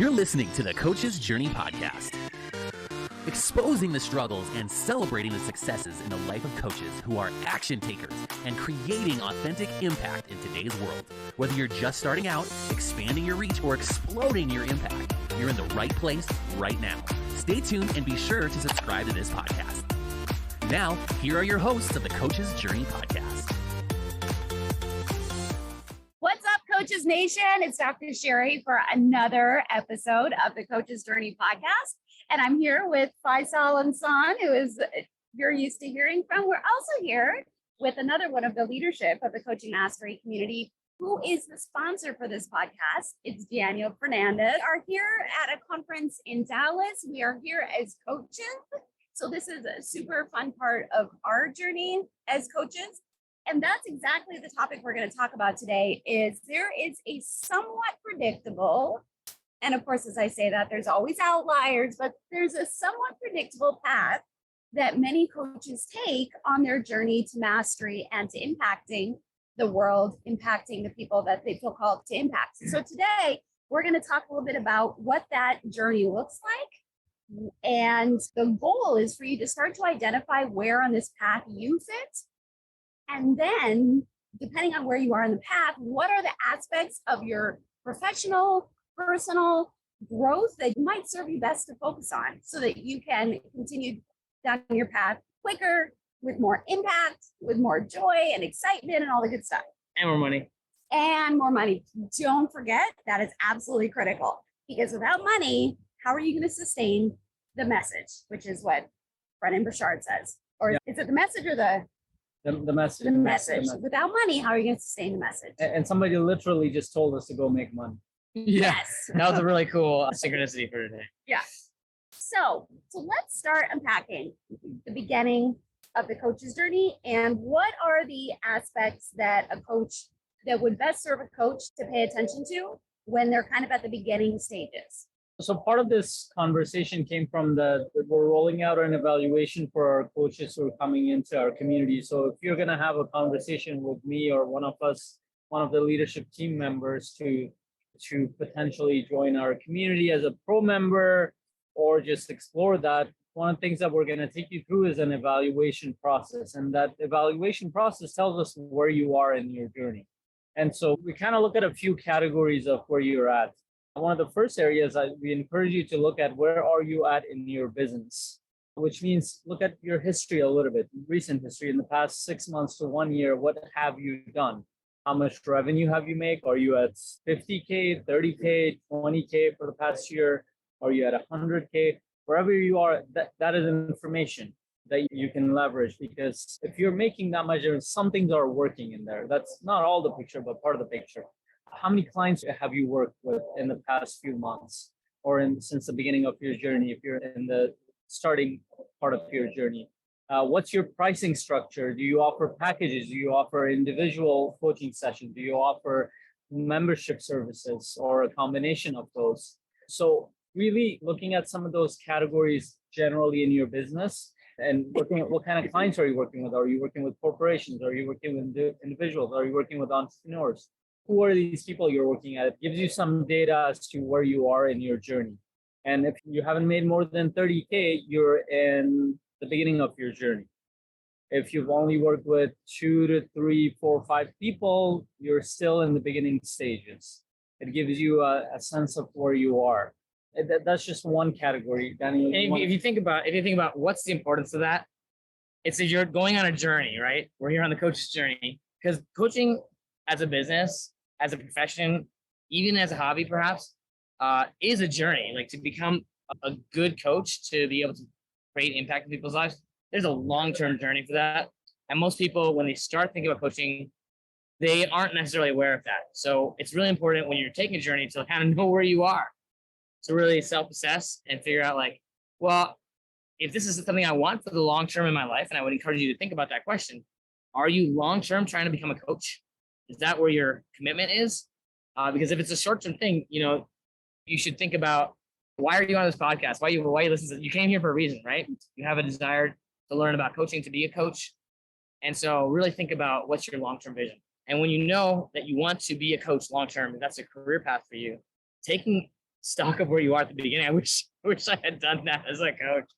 You're listening to the Coach's Journey podcast, exposing the struggles and celebrating the successes in the life of coaches who are action takers and creating authentic impact in today's world. Whether you're just starting out, expanding your reach, or exploding your impact, you're in the right place right now. Stay tuned and be sure to subscribe to this podcast. Now, here are your hosts of the Coach's Journey podcast. What's up, Coaches Nation? It's Dr. Sheri for another episode of the Coach's Journey podcast. And I'm here with Faisal Ensaun, who is you're used to hearing from. We're also here with another one of the leadership of the Coaching Mastery community, who is the sponsor for this podcast. It's Daniel Fernandez. We are here at a conference in Dallas. We are here as coaches. So this is a super fun part of our journey as coaches. And that's exactly the topic we're going to talk about today. Is there is a somewhat predictable, and of course, as I say that, there's always outliers, but there's a somewhat predictable path that many coaches take on their journey to mastery and to impacting the world, impacting the people that they feel called to impact. So today, we're going to talk a little bit about what that journey looks like. And the goal is for you to start to identify where on this path you fit. And then, depending on where you are in the path, what are the aspects of your professional, personal growth that might serve you best to focus on so that you can continue down your path quicker, with more impact, with more joy and excitement and all the good stuff. And more money. And more money. Don't forget, that is absolutely critical, because without money, how are you going to sustain the message, which is what Brennan Burchard says. Or is it the message or the message? The message. Without money, how are you going to sustain the message? And somebody literally just told us to go make money. Yes. That was a really cool synchronicity for today. Yeah. So let's start unpacking the beginning of the coach's journey and what are the aspects that a coach that would best serve a coach to pay attention to when they're kind of at the beginning stages. So part of this conversation came from we're rolling out an evaluation for our coaches who are coming into our community. So if you're going to have a conversation with me or one of the leadership team members to potentially join our community as a pro member or just explore that, one of the things that we're going to take you through is an evaluation process. And that evaluation process tells us where you are in your journey. And so we kind of look at a few categories of where you're at. One of the first areas we encourage you to look at, where are you at in your business, which means look at your history a little bit, recent history in the past 6 months to 1 year. What have you done? How much revenue have you made? Are you at 50K, 30K, 20K for the past year? Are you at 100K? Wherever you are, that is information that you can leverage, because if you're making that much, some things are working in there. That's not all the picture, but part of the picture. How many clients have you worked with in the past few months or since the beginning of your journey, if you're in the starting part of your journey? What's your pricing structure? Do you offer packages? Do you offer individual coaching sessions? Do you offer membership services or a combination of those? So really looking at some of those categories generally in your business and looking at what kind of clients are you working with? Are you working with corporations? Are you working with individuals? Are you working with entrepreneurs? Who are these people you're working at? It gives you some data as to where you are in your journey. And if you haven't made more than 30K, you're in the beginning of your journey. If you've only worked with 2 to 3, 4, 5 people, you're still in the beginning stages. It gives you a sense of where you are. That's just one category. Daniel, if you think about what's the importance of that, it's that you're going on a journey, right? We're here on the coach's journey, because coaching as a business, as a profession, even as a hobby, perhaps, is a journey. Like, to become a good coach, to be able to create impact in people's lives, there's a long-term journey for that. And most people, when they start thinking about coaching, they aren't necessarily aware of that. So it's really important when you're taking a journey to kind of know where you are, to really self-assess and figure out, like, well, if this is something I want for the long term in my life, and I would encourage you to think about that question, are you long-term trying to become a coach? Is that where your commitment is? Because if it's a short-term thing, you should think about, why are you on this podcast? Why you listen to? You came here for a reason, right? You have a desire to learn about coaching, to be a coach. And so really think about what's your long-term vision. And when you know that you want to be a coach long-term, that's a career path for you, taking stock of where you are at the beginning. I wish I had done that as a coach.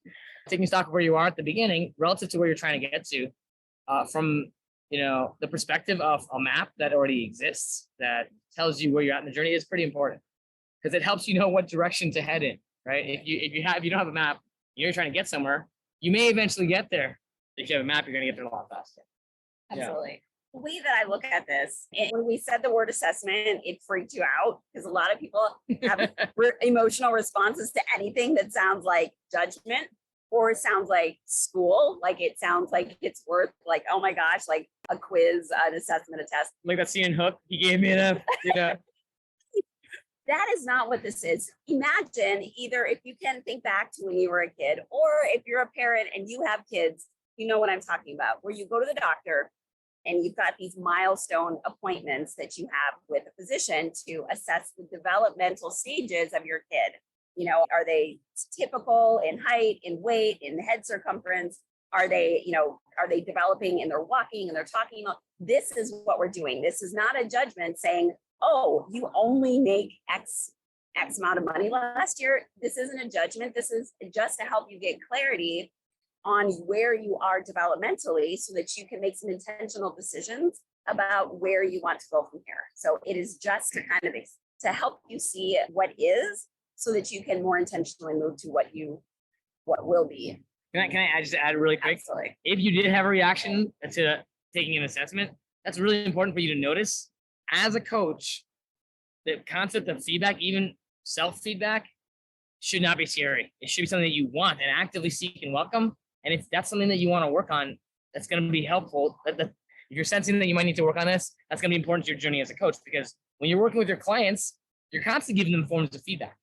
Taking stock of where you are at the beginning relative to where you're trying to get to, from the perspective of a map that already exists that tells you where you're at in the journey is pretty important because it helps you know what direction to head in, right? If you don't have a map, you're trying to get somewhere, you may eventually get there. If you have a map, you're going to get there a lot faster. Absolutely. The way that I look at this, when we said the word assessment, it freaked you out because a lot of people have emotional responses to anything that sounds like judgment or it sounds like school. Like it sounds like it's worth like, oh my gosh, like a quiz, an assessment, a test. Like that scene in Hook, he gave me enough. That is not what this is. Imagine either if you can think back to when you were a kid, or if you're a parent and you have kids, you know what I'm talking about, where you go to the doctor and you've got these milestone appointments that you have with a physician to assess the developmental stages of your kid. Are they typical in height, in weight, in head circumference? Are they developing and they're walking and they're talking? This is what we're doing. This is not a judgment saying, oh, you only make X amount of money last year. This isn't a judgment. This is just to help you get clarity on where you are developmentally so that you can make some intentional decisions about where you want to go from here. So it is just to kind of to help you see what is so that you can more intentionally move to what will be. Can I just add really quick? Absolutely. If you did have a reaction to taking an assessment, that's really important for you to notice. As a coach, the concept of feedback, even self-feedback, should not be scary. It should be something that you want and actively seek and welcome. And if that's something that you want to work on, that's going to be helpful. If you're sensing that you might need to work on this, that's going to be important to your journey as a coach, because when you're working with your clients, you're constantly giving them forms of feedback.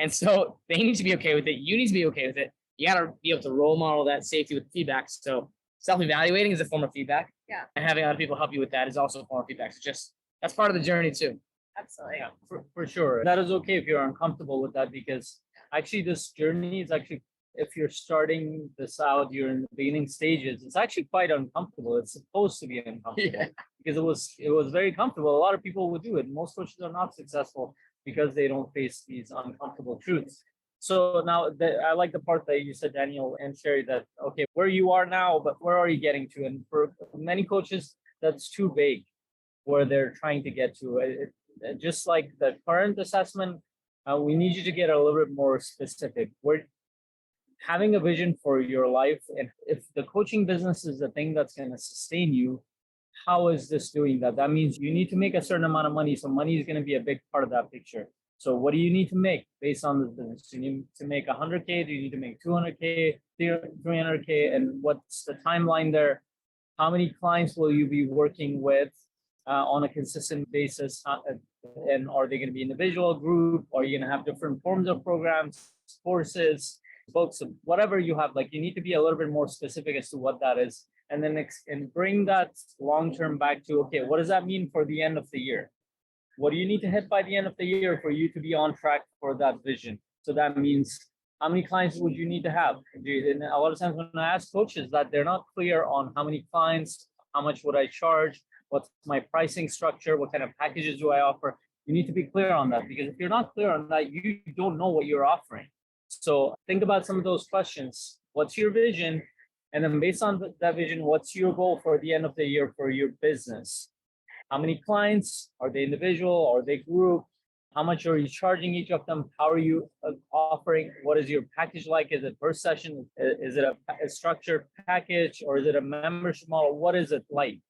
And so they need to be okay with it. You need to be okay with it. You got to be able to role model that safety with feedback. So self-evaluating is a form of feedback. Yeah. And having other people help you with that is also a form of feedback. So that's part of the journey too. Absolutely. Yeah, for sure. That is okay if you're uncomfortable with that, because actually this journey is actually, if you're starting this out, you're in the beginning stages, it's actually quite uncomfortable. It's supposed to be uncomfortable because it was very comfortable. A lot of people would do it. Most coaches are not successful because they don't face these uncomfortable truths. So now I like the part that you said, Daniel and Sheri, that, okay, where you are now, but where are you getting to? And for many coaches, that's too vague where they're trying to get to. Just like the current assessment, we need you to get a little bit more specific. We're having a vision for your life. And if the coaching business is the thing that's going to sustain you, how is this doing that? That means you need to make a certain amount of money. So money is going to be a big part of that picture. So what do you need to make based on this business? You need to make 100K. Do you need to make 200K, 300K? And what's the timeline there? How many clients will you be working with on a consistent basis? And are they going to be individual, group? Are you going to have different forms of programs, courses, books, whatever you have? Like, you need to be a little bit more specific as to what that is. And then bring that long-term back to, okay, what does that mean for the end of the year? What do you need to hit by the end of the year for you to be on track for that vision? So that means how many clients would you need to have? And a lot of times when I ask coaches that, they're not clear on how many clients, how much would I charge, what's my pricing structure, what kind of packages do I offer? You need to be clear on that, because if you're not clear on that, you don't know what you're offering. So think about some of those questions. What's your vision? And then based on that vision, what's your goal for the end of the year for your business? How many clients? Are they individual? Are they group? How much are you charging each of them? How are you offering? What is your package like? Is it per session? Is it a structured package, or is it a membership model? What is it like?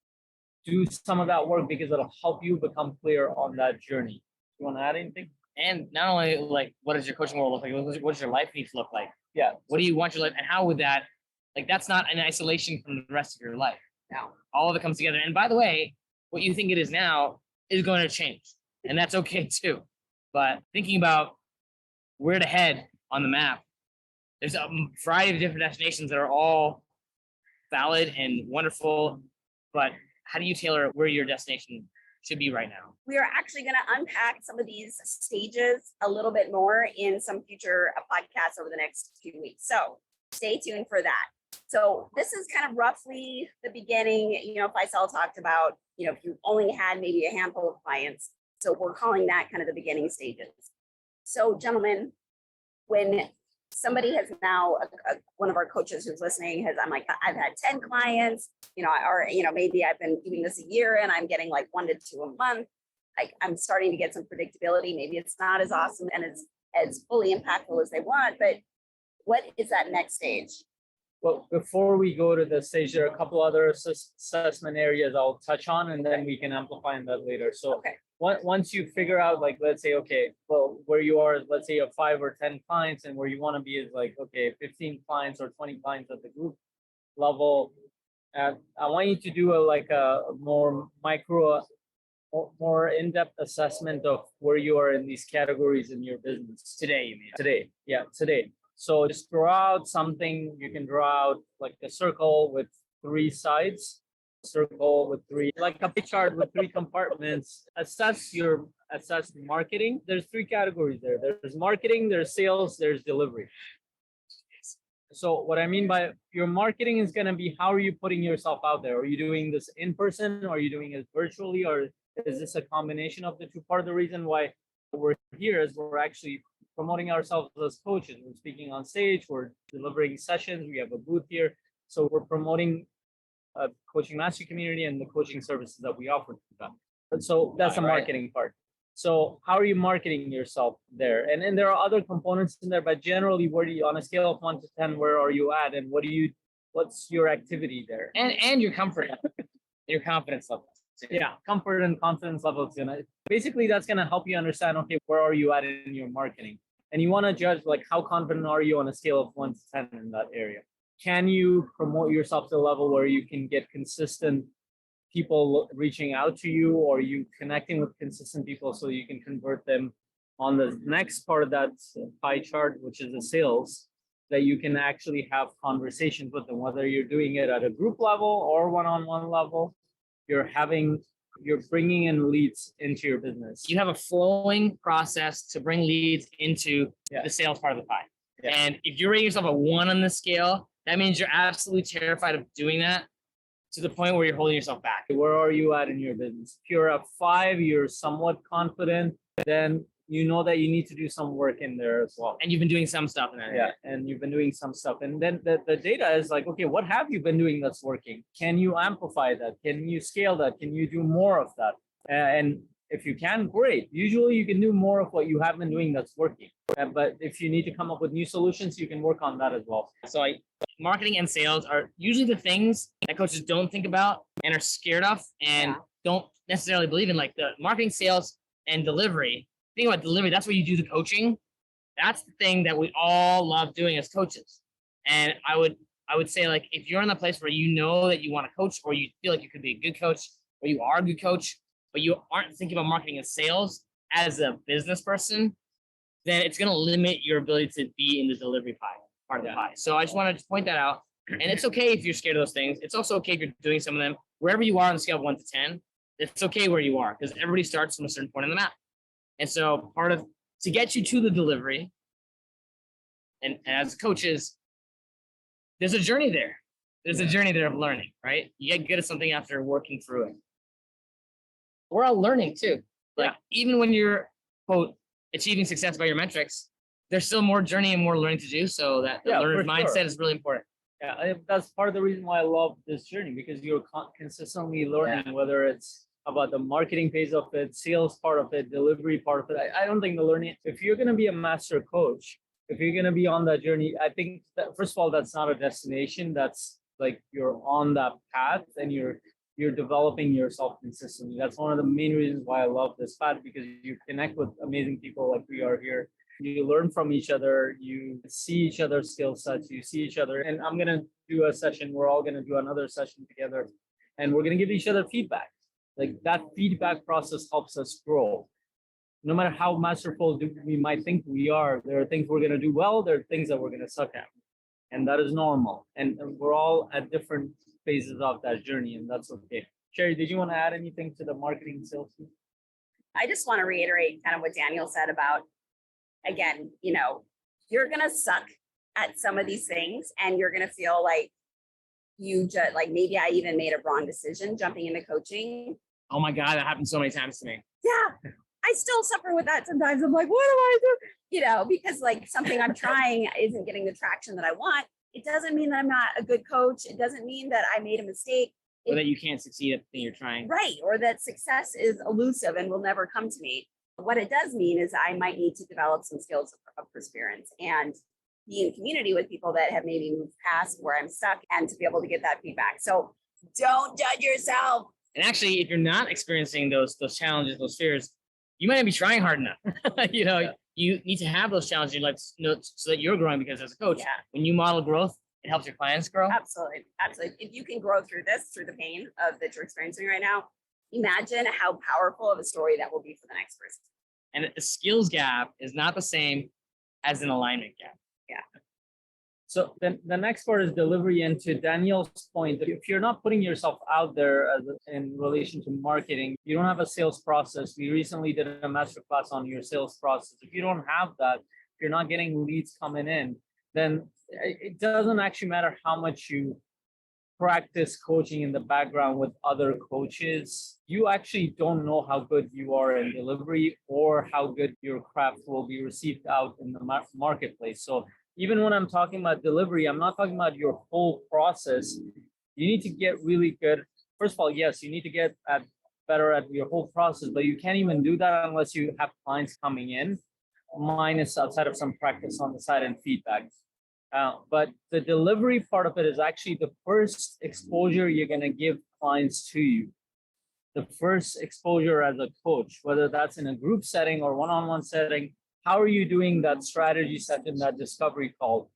Do some of that work, because it'll help you become clear on that journey. You want to add anything? And not only like, what does your coaching world look like? What does your life need to look like? Yeah. What do you want your life, and how would that, like, that's not in isolation from the rest of your life. No. All of it comes together. And by the way, what you think it is now is going to change, and that's okay too. But thinking about where to head on the map, there's a variety of different destinations that are all valid and wonderful, but how do you tailor where your destination should be right now? We are actually going to unpack some of these stages a little bit more in some future podcasts over the next few weeks. So stay tuned for that. So this is kind of roughly the beginning. Faisal talked about, if you only had maybe a handful of clients. So we're calling that kind of the beginning stages. So, gentlemen, when somebody has now, one of our coaches who's listening has, I'm like, I've had 10 clients, maybe I've been doing this a year and I'm getting like 1 to 2 a month. I'm starting to get some predictability. Maybe it's not as awesome and as fully impactful as they want, but what is that next stage? Well, before we go to the stage, there are a couple other assessment areas I'll touch on, and then we can amplify on that later. So Okay. Once you figure out, like, let's say, okay, well, where you are, let's say you have 5 or 10 clients, and where you want to be is like, okay, 15 clients or 20 clients at the group level. I want you to do a more micro, more in-depth assessment of where you are in these categories in your business. Today, you mean? Today, yeah, today. So just draw out something. You can draw out like a circle with 3 sides, circle with 3, like a pie chart with 3 compartments. Assess marketing. There's 3 categories there. There's marketing, there's sales, there's delivery. So what I mean by your marketing is going to be, how are you putting yourself out there? Are you doing this in person? Or are you doing it virtually? Or is this a combination of the two? Part of the reason why we're here is we're actually promoting ourselves as coaches. We're speaking on stage, we're delivering sessions, we have a booth here. So we're promoting a coaching mastery community and the coaching services that we offer to them. So that's the marketing part. So how are you marketing yourself there? And then there are other components in there, but generally, where do you, on a scale of 1 to 10, where are you at? And what's your activity there? And your comfort, your confidence level. Yeah, comfort and confidence levels. Basically, that's gonna help you understand, okay, where are you at in your marketing? And you want to judge, like, how confident are you on a scale of 1 to 10 in that area? Can you promote yourself to a level where you can get consistent people reaching out to you, or you connecting with consistent people so you can convert them on the next part of that pie chart, which is the sales, that you can actually have conversations with them, whether you're doing it at a group level or one-on-one level. You're bringing in leads into your business. You have a flowing process to bring leads into the sales part of the pie. Yeah. And if you're rating yourself a 1 on the scale, that means you're absolutely terrified of doing that to the point where you're holding yourself back. Where are you at in your business? If you're a 5, you're somewhat confident, then you know that you need to do some work in there as well. And you've been doing some stuff in that area. And you've been doing some stuff. And then the data is like, okay, what have you been doing that's working? Can you amplify that? Can you scale that? Can you do more of that? And if you can, great. Usually you can do more of what you have been doing that's working. But if you need to come up with new solutions, you can work on that as well. So marketing and sales are usually the things that coaches don't think about and are scared of and don't necessarily believe in, like the marketing, sales, and delivery. Think about delivery. That's where you do the coaching. That's the thing that we all love doing as coaches. And I would say, like, if you're in the place where you know that you want to coach, or you feel like you could be a good coach, or you are a good coach, but you aren't thinking about marketing and sales as a business person, then it's going to limit your ability to be in the delivery part of the pie. So I just wanted to point that out. And it's okay if you're scared of those things. It's also okay if you're doing some of them. Wherever you are on the scale of 1 to 10, it's okay where you are, because everybody starts from a certain point on the map. And so to get you to the delivery, and as coaches, there's a journey there. There's a journey there of learning, right? You get good at something after working through it. We're all learning too. Like, even when you're, quote, achieving success by your metrics, there's still more journey and more learning to do. So that the learner's mindset is really important. Yeah, that's part of the reason why I love this journey, because you're consistently learning, whether it's about the marketing phase of it, sales part of it, delivery part of it. I don't think the learning, if you're going to be a master coach, if you're going to be on that journey, I think that, first of all, that's not a destination. That's like, you're on that path and you're developing yourself consistently. That's one of the main reasons why I love this path, because you connect with amazing people like we are here. You learn from each other, you see each other's skill sets, you see each other. And I'm going to do a session, we're all going to do another session together, and we're going to give each other feedback. Like, that feedback process helps us grow. No matter how masterful we might think we are, there are things we're going to do well, there are things that we're going to suck at. And that is normal. And we're all at different phases of that journey, and that's okay. Sheri, did you want to add anything to the marketing and sales team? I just want to reiterate kind of what Daniel said about, again, you're going to suck at some of these things, and you're going to feel like you just, like, maybe I even made a wrong decision jumping into coaching. Oh my God, that happened so many times to me. Yeah. I still suffer with that sometimes. I'm like, what do I do? You know, because like something I'm trying isn't getting the traction that I want. It doesn't mean that I'm not a good coach. It doesn't mean that I made a mistake. Or that you can't succeed at the thing you're trying. Right. Or that success is elusive and will never come to me. What it does mean is I might need to develop some skills of perseverance and be in community with people that have maybe moved past where I'm stuck and to be able to get that feedback. So don't judge yourself. And actually, if you're not experiencing those challenges, those fears, you might not be trying hard enough. You need to have those challenges in your life so that you're growing, because as a coach, when you model growth, it helps your clients grow. Absolutely. Absolutely. If you can grow through this, through the pain of that you're experiencing right now, imagine how powerful of a story that will be for the next person. And a skills gap is not the same as an alignment gap. Yeah. So then the next part is delivery. And to Daniel's point, if you're not putting yourself out there in relation to marketing, you don't have a sales process. We recently did a masterclass on your sales process. If you don't have that, if you're not getting leads coming in, then it doesn't actually matter how much you practice coaching in the background with other coaches. You actually don't know how good you are in delivery or how good your craft will be received out in the marketplace. So even when I'm talking about delivery, I'm not talking about your whole process. You need to get really good. First of all, yes, you need to get better at your whole process, but you can't even do that unless you have clients coming in, minus outside of some practice on the side and feedback. But the delivery part of it is actually the first exposure you're going to give clients to you. The first exposure as a coach, whether that's in a group setting or one-on-one setting. How are you doing that strategy session, that discovery call?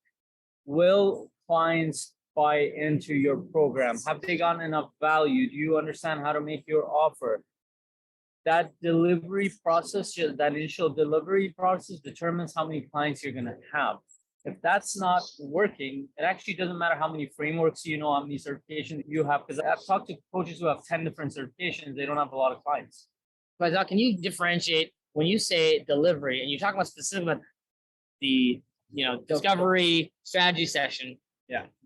Will clients buy into your program? Have they gotten enough value? Do you understand how to make your offer? That delivery process, that initial delivery process determines how many clients you're going to have. If that's not working, it actually doesn't matter how many frameworks you know, how many certifications you have. Because I've talked to coaches who have 10 different certifications, they don't have a lot of clients. But can you differentiate when you say delivery and you talk about specifically about the discovery strategy session,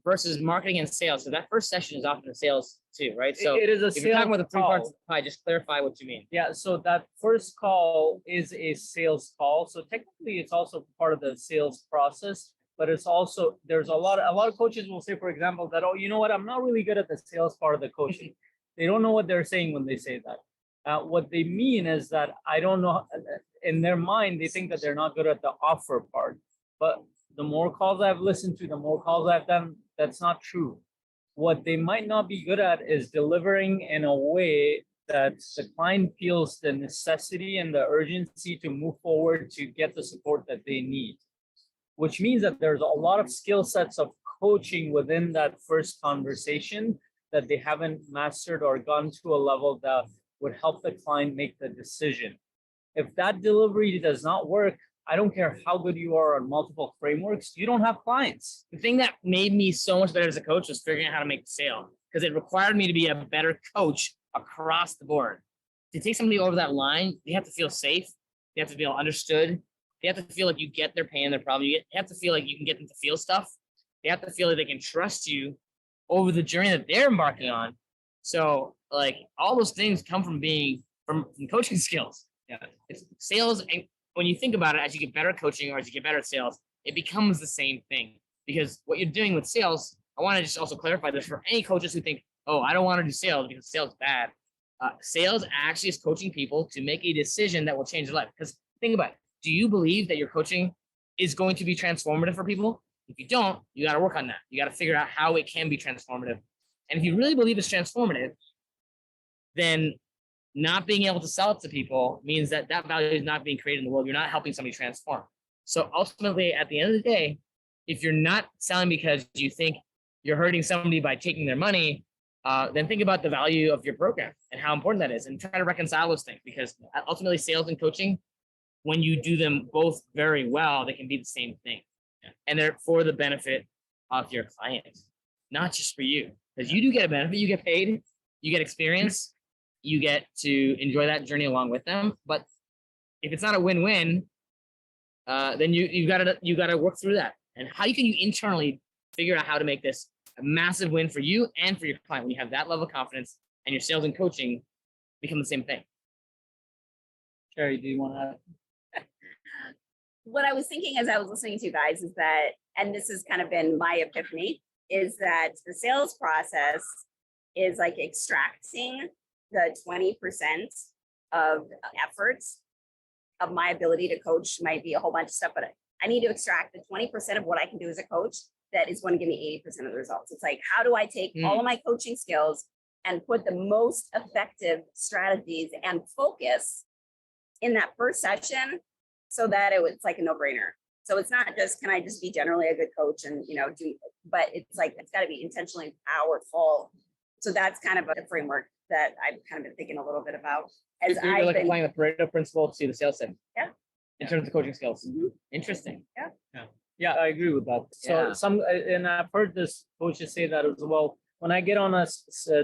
versus marketing and sales? So that first session is often a sales too, right? So it is a if you're talking about the three parts of the pie, just clarify what you mean. Yeah, so that first call is a sales call. So technically it's also part of the sales process, but it's also, there's a lot of coaches will say, for example, that, oh, you know what, I'm not really good at the sales part of the coaching. They don't know what they're saying when they say that. What they mean is that I don't know, in their mind, they think that they're not good at the offer part. But the more calls I've listened to, the more calls I've done, that's not true. What they might not be good at is delivering in a way that the client feels the necessity and the urgency to move forward to get the support that they need, which means that there's a lot of skill sets of coaching within that first conversation that they haven't mastered or gone to a level that would help the client make the decision. If that delivery does not work, I don't care how good you are on multiple frameworks, you don't have clients. The thing that made me so much better as a coach was figuring out how to make the sale, because it required me to be a better coach across the board. To take somebody over that line, they have to feel safe. They have to feel understood. They have to feel like you get their pain, their problem. You have to feel like you can get them to feel stuff. They have to feel like they can trust you over the journey that they're embarking on. So like all those things come from being from coaching skills. Yeah, it's sales. And when you think about it, as you get better at coaching or as you get better at sales, it becomes the same thing. Because what you're doing with sales, I want to just also clarify this for any coaches who think, oh, I don't want to do sales because sales is bad. Sales actually is coaching people to make a decision that will change their life. Because think about it. Do you believe that your coaching is going to be transformative for people? If you don't, you got to work on that. You got to figure out how it can be transformative. And if you really believe it's transformative, then not being able to sell it to people means that that value is not being created in the world. You're not helping somebody transform. So ultimately, at the end of the day, if you're not selling because you think you're hurting somebody by taking their money, then think about the value of your program and how important that is, and try to reconcile those things. Because ultimately, sales and coaching, when you do them both very well, they can be the same thing. And they're for the benefit of your clients, not just for you. Because you do get a benefit, you get paid, you get experience, you get to enjoy that journey along with them. But if it's not a win-win, then you gotta work through that. And how can you internally figure out how to make this a massive win for you and for your client when you have that level of confidence and your sales and coaching become the same thing. Sheri, do you want to add? What I was thinking as I was listening to you guys is that, and this has kind of been my epiphany, is that the sales process is like extracting the 20% of efforts of my ability to coach. Might be a whole bunch of stuff, but I need to extract the 20% of what I can do as a coach that is going to give me 80% of the results. It's like, how do I take all of my coaching skills and put the most effective strategies and focus in that first session so that it's like a no-brainer. So it's not just, can I just be generally a good coach and, do, but it's like, it's got to be intentionally powerful. So that's kind of a framework that I've kind of been thinking a little bit about as You're like applying the Pareto principle to the sales thing. Yeah. In terms of coaching skills. Mhm. Interesting. Yeah, I agree with that. So and I've heard this coaches say that as well. When I get on a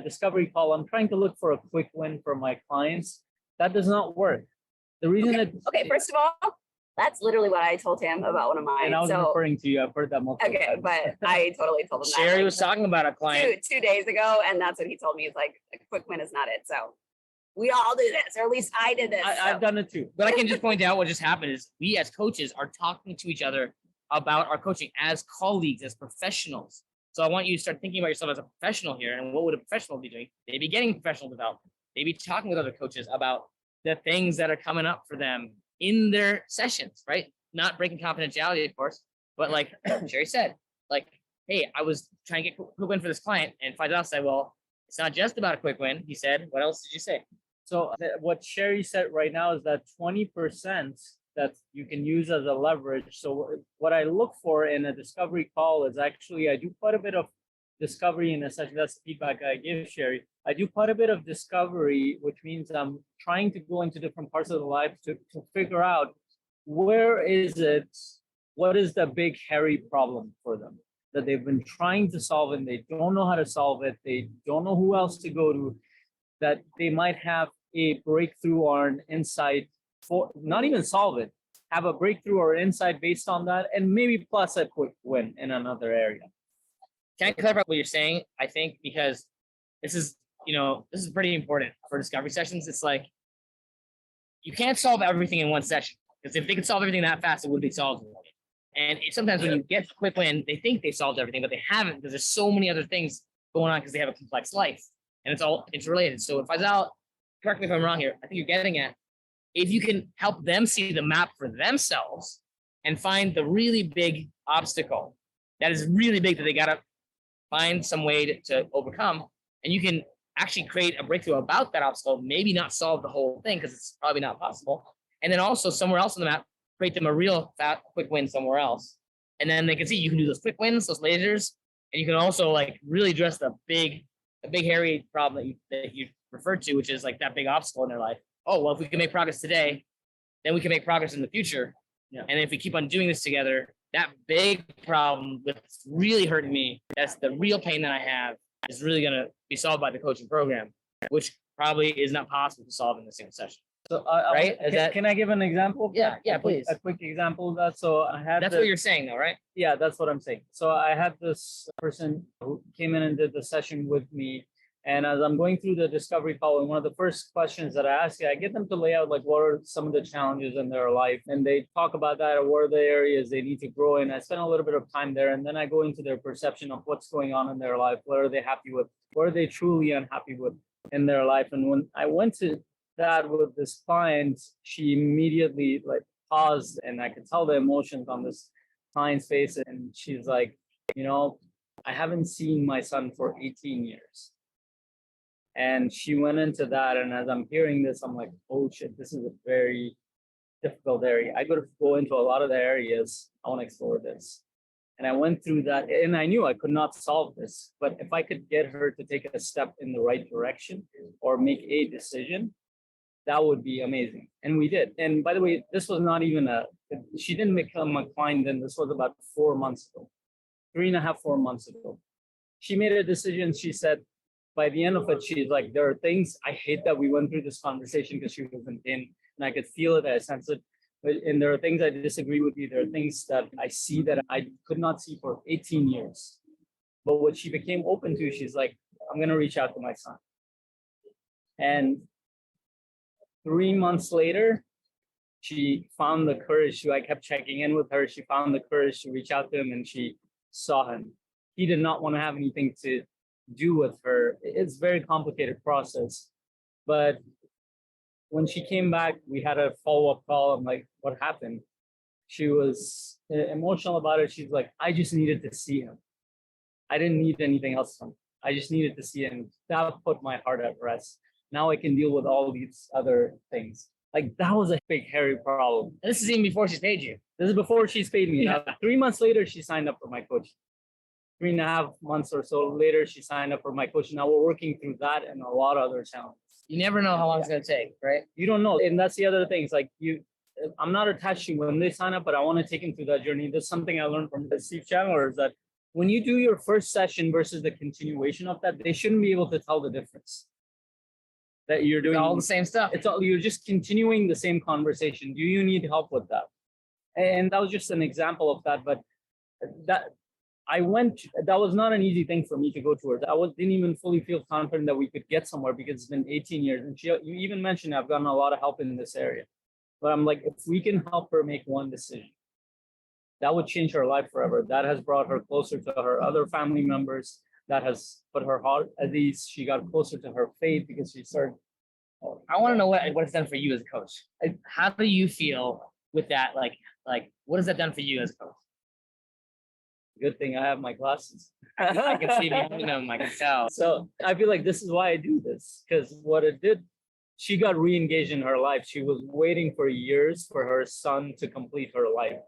discovery call, I'm trying to look for a quick win for my clients. That does not work. The reason Okay, first of all, that's literally what I told him about one of mine. and I was referring to you. I've heard that multiple Okay, times. but I totally told him that. Sheri like, was talking about a client. two days ago, and that's what he told me. He's like, a quick win is not it. So we all do this, or at least I did this. I've done it too. But I can just point out what just happened is we as coaches are talking to each other about our coaching as colleagues, as professionals. So I want you to start thinking about yourself as a professional here. And what would a professional be doing? They'd be getting professional development. They'd be talking with other coaches about the things that are coming up for them in their sessions, right? Not breaking confidentiality, of course, but like Sheri said, like, hey, I was trying to get a quick win for this client. And Faisal said, well, it's not just about a quick win. He said, what else did you say? So what Sheri said right now is that 20% that you can use as a leverage. So what I look for in a discovery call is actually, I do quite a bit of discovery in a session. That's the feedback I give Sheri. I do quite a bit of discovery, which means I'm trying to go into different parts of the life to figure out what is the big hairy problem for them that they've been trying to solve and they don't know how to solve it. They don't know who else to go to, that they might have a breakthrough or an insight for, not even solve it, have a breakthrough or insight based on that, and maybe plus a quick win in another area. Can I clarify what you're saying? I think because this is pretty important for discovery sessions. It's like, you can't solve everything in one session, because if they could solve everything that fast, it would be solved. And sometimes when you get a quick win, they think they solved everything, but they haven't, because there's so many other things going on because they have a complex life and it's related. So if Faisal, correct me if I'm wrong here, I think you're getting at, if you can help them see the map for themselves and find the really big obstacle that is really big that they got to find some way to overcome, and you can actually create a breakthrough about that obstacle, maybe not solve the whole thing because it's probably not possible. And then also somewhere else on the map, create them a real fat quick win somewhere else. And then they can see you can do those quick wins, those lasers, and you can also like really address the big hairy problem that you referred to, which is like that big obstacle in their life. Oh, well, if we can make progress today, then we can make progress in the future. Yeah. And if we keep on doing this together, that big problem that's really hurting me, that's the real pain that I have, is really going to be solved by the coaching program, which probably is not possible to solve in the single session. So, right? Can I give an example? Yeah, please. A quick example of that. So I had That's what you're saying, though, right? Yeah, that's what I'm saying. So I had this person who came in and did the session with me. And as I'm going through the discovery call, and one of the first questions that I ask you, I get them to lay out like what are some of the challenges in their life. And they talk about that, or what are the areas they need to grow in. I spend a little bit of time there, and then I go into their perception of what's going on in their life. What are they happy with? What are they truly unhappy with in their life? And when I went to that with this client, she immediately like paused, and I could tell the emotions on this client's face. And she's like, I haven't seen my son for 18 years. And she went into that. And as I'm hearing this, I'm like, oh shit, this is a very difficult area. I got to go into a lot of the areas. I want to explore this. And I went through that, and I knew I could not solve this. But if I could get her to take a step in the right direction or make a decision, that would be amazing. And we did. And by the way, this was not even she didn't become a client then. This was about 4 months ago, 3.5, 4 months ago. She made a decision. She said, by the end of it, she's like, there are things I hate that we went through this conversation, because she was in pain and I could feel it, I sense it. And there are things I disagree with you. There are things that I see that I could not see for 18 years. But what she became open to, she's like, I'm going to reach out to my son. And 3 months later, she found the courage to, I kept checking in with her. She found the courage to reach out to him and she saw him. He did not want to have anything to do with her. It's a very complicated process. But when she came back, we had a follow-up call. I'm like, what happened? She was emotional about it. She's like, I just needed to see him. I didn't need anything else from him. I just needed to see him. That put my heart at rest. Now I can deal with all these other things. Like that was a big, hairy problem. And this is even before she's paid you. This is before she's paid me. Yeah. 3 months later, she signed up for my coach. 3.5 months or so later, she signed up for my coach. Now we're working through that and a lot of other challenges. You never know how long it's going to take, right? You don't know. And that's the other thing. It's like I'm not attached to when they sign up, but I want to take them through that journey. That's something I learned from Steve Chandler is that when you do your first session versus the continuation of that, they shouldn't be able to tell the difference. That you're doing It's all the same stuff. It's all you're just continuing the same conversation. Do you need help with that? And that was just an example of that. But that was not an easy thing for me to go towards. Didn't even fully feel confident that we could get somewhere because it's been 18 years. And you even mentioned I've gotten a lot of help in this area. But I'm like, if we can help her make one decision, that would change her life forever. That has brought her closer to her other family members. That has put her heart at ease. She got closer to her faith because she started. I want to know what it's done for you as a coach. How do you feel with that? Like what has that done for you as a coach? Good thing I have my glasses. I can see behind them. I can tell. So I feel like this is why I do this, because what it did, she got re-engaged in her life. She was waiting for years for her son to complete her life.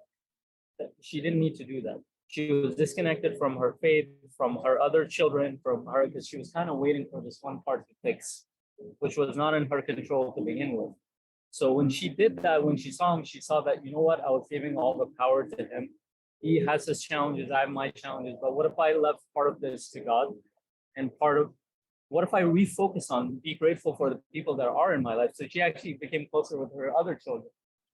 She didn't need to do that. She was disconnected from her faith, from her other children, from her, because she was kind of waiting for this one part to fix, which was not in her control to begin with. So when she did that, when she saw him, she saw that, you know what, I was giving all the power to him. He has his challenges, I have my challenges, but what if I left part of this to God? And what if I refocus on be grateful for the people that are in my life? So she actually became closer with her other children,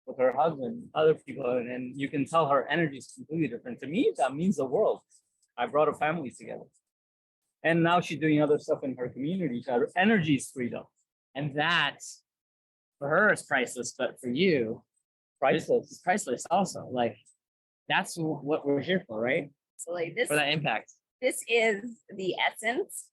with her husband, other people, and you can tell her energy is completely different. To me, that means the world. I brought a family together. And now she's doing other stuff in her community. Her energy is freed up. And that, for her, is priceless, but for you, it's priceless also. Like, that's what we're here for, right? So like For that impact. this is the essence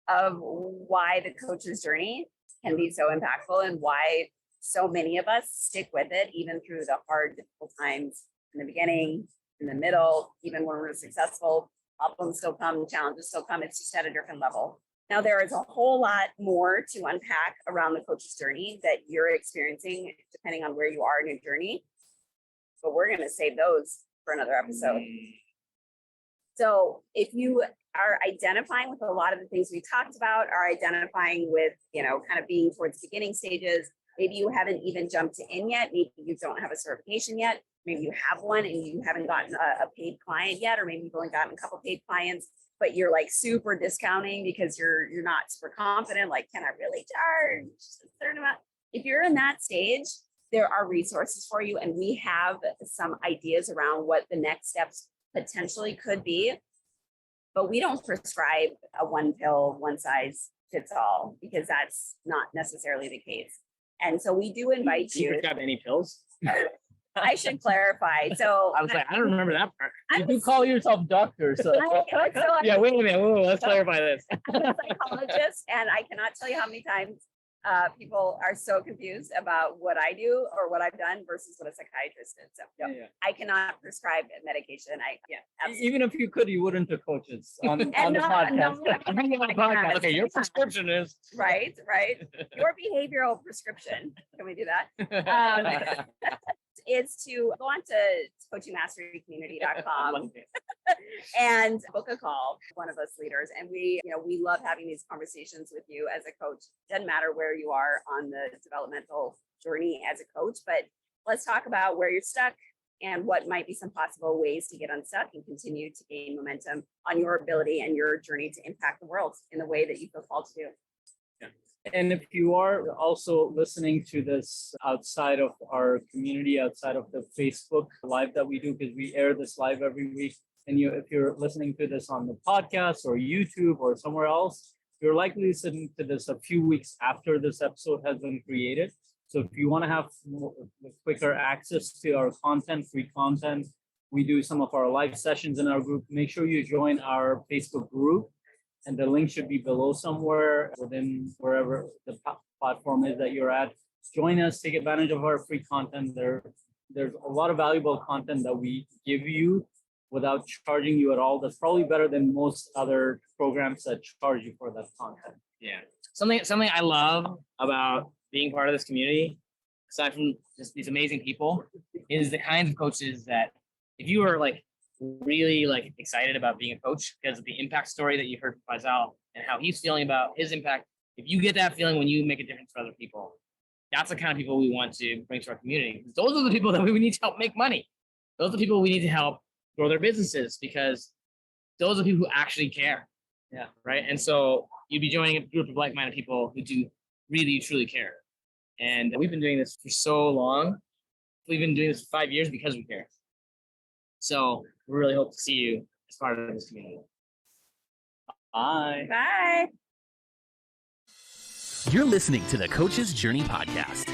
of why the coach's journey can be so impactful and why so many of us stick with it, even through the hard, difficult times in the beginning, in the middle, even when we're successful, problems still come, challenges still come. It's just at a different level. Now, there is a whole lot more to unpack around the coach's journey that you're experiencing, depending on where you are in your journey. But we're going to save those for another episode. So if you are identifying with a lot of the things we talked about, are identifying with, kind of being towards beginning stages, maybe you haven't even jumped in yet, maybe you don't have a certification yet, maybe you have one and you haven't gotten a paid client yet, or maybe you've only gotten a couple paid clients, but you're like super discounting because you're not super confident, like, can I really charge a certain amount? If you're in that stage, there are resources for you, and we have some ideas around what the next steps potentially could be, but we don't prescribe a one pill, one size fits all, because that's not necessarily the case. And so we do invite Do you you. prescribe any pills? I should clarify. So I was like, I don't remember that part. You do call yourself doctor, so Yeah, wait a minute. Whoa, let's clarify this. I'm a psychologist, and I cannot tell you how many times people are so confused about what I do or what I've done versus what a psychiatrist did. So Yeah. I cannot prescribe medication. Absolutely. Even if you could, you wouldn't to coaches on the And podcast. I'm thinking about podcast. Okay, your prescription is. Right. Your behavioral prescription. Can we do that? Is to go on to coachingmasterycommunity.com and book a call with one of us leaders. And we love having these conversations with you as a coach. Doesn't matter where you are on the developmental journey as a coach, but let's talk about where you're stuck and what might be some possible ways to get unstuck and continue to gain momentum on your ability and your journey to impact the world in the way that you feel called to do. And if you are also listening to this outside of our community, outside of the Facebook live that we do, because we air this live every week, and if you're listening to this on the podcast or YouTube or somewhere else, you're likely listening to this a few weeks after this episode has been created. So if you want to have quicker access to our content, free content, we do some of our live sessions in our group. Make sure you join our Facebook group, and the link should be below somewhere within wherever the platform is that you're at. Join us, take advantage of our free content. There's a lot of valuable content that we give you without charging you at all. That's probably better than most other programs that charge you for that content. Yeah. Something I love about being part of this community, aside from just these amazing people, is the kinds of coaches that if you are like really like excited about being a coach because of the impact story that you heard from Faisal and how he's feeling about his impact, if you get that feeling when you make a difference for other people, that's the kind of people we want to bring to our community. Those are the people that we need to help make money. Those are the people we need to help grow their businesses, because those are people who actually care. Yeah. Right. And so you'd be joining a group of like-minded people who do really, truly care. And we've been doing this for so long. We've been doing this for 5 years because we care. So we really hope to see you as part of this community. Bye. Bye. You're listening to the Coach's Journey podcast.